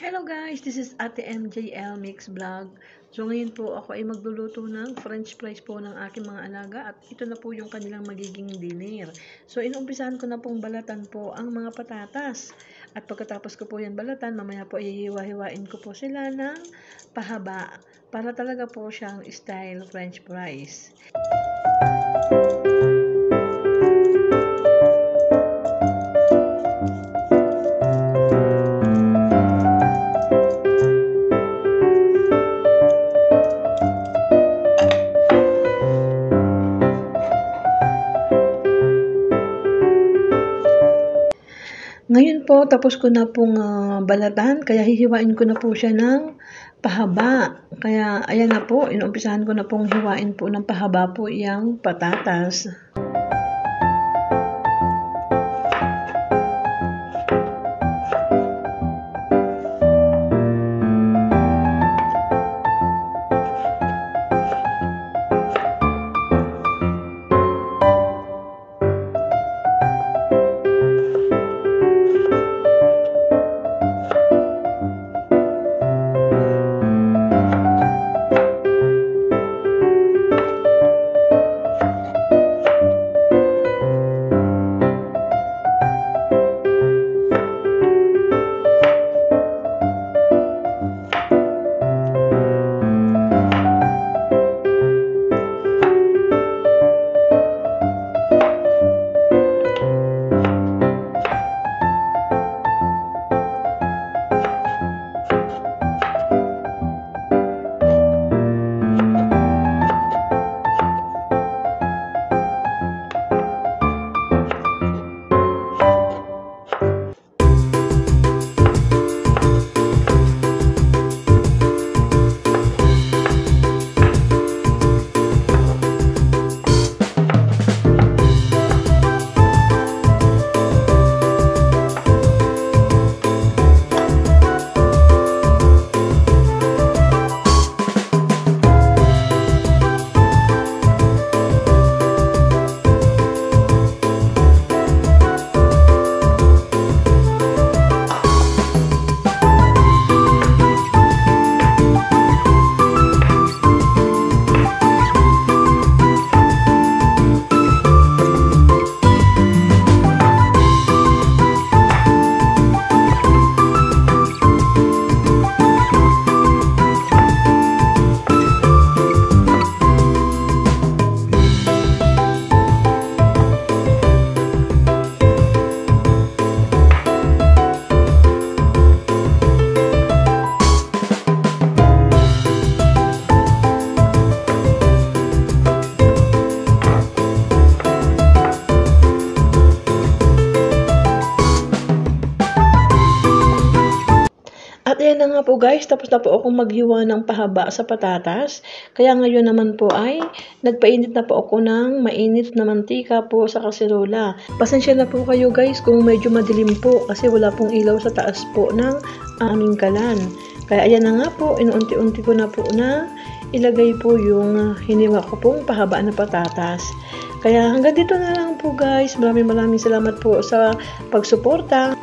Hello guys, this is Ate MJL Mix Vlog. So ngayon po ako ay magluluto ng french fries po ng aking mga alaga at ito na po yung kanilang magiging dinner. So inumpisahan ko na pong balatan po ang mga patatas. At pagkatapos ko po yan balatan, mamaya po ihiwa-hiwain ko po sila ng pahaba para talaga po siyang style french fries. Ngayon po, tapos ko na pong balatan, kaya hihiwain ko na po siya ng pahaba. Kaya, ayan na po, inumpisahan ko na pong hiwain po ng pahaba po yung patatas. At ayan na nga po guys, tapos na po akong maghiwa ng pahaba sa patatas. Kaya ngayon naman po ay nagpainit na po ako ng mainit na mantika po sa kaserola. Pasensya na po kayo guys kung medyo madilim po kasi wala pong ilaw sa taas po ng aming kalan. Kaya ayan na nga po, inuunti-unti ko na po na ilagay po yung hiniwa ko pong pahaba na patatas. Kaya hanggang dito na lang po guys. Maraming salamat po sa pagsuporta.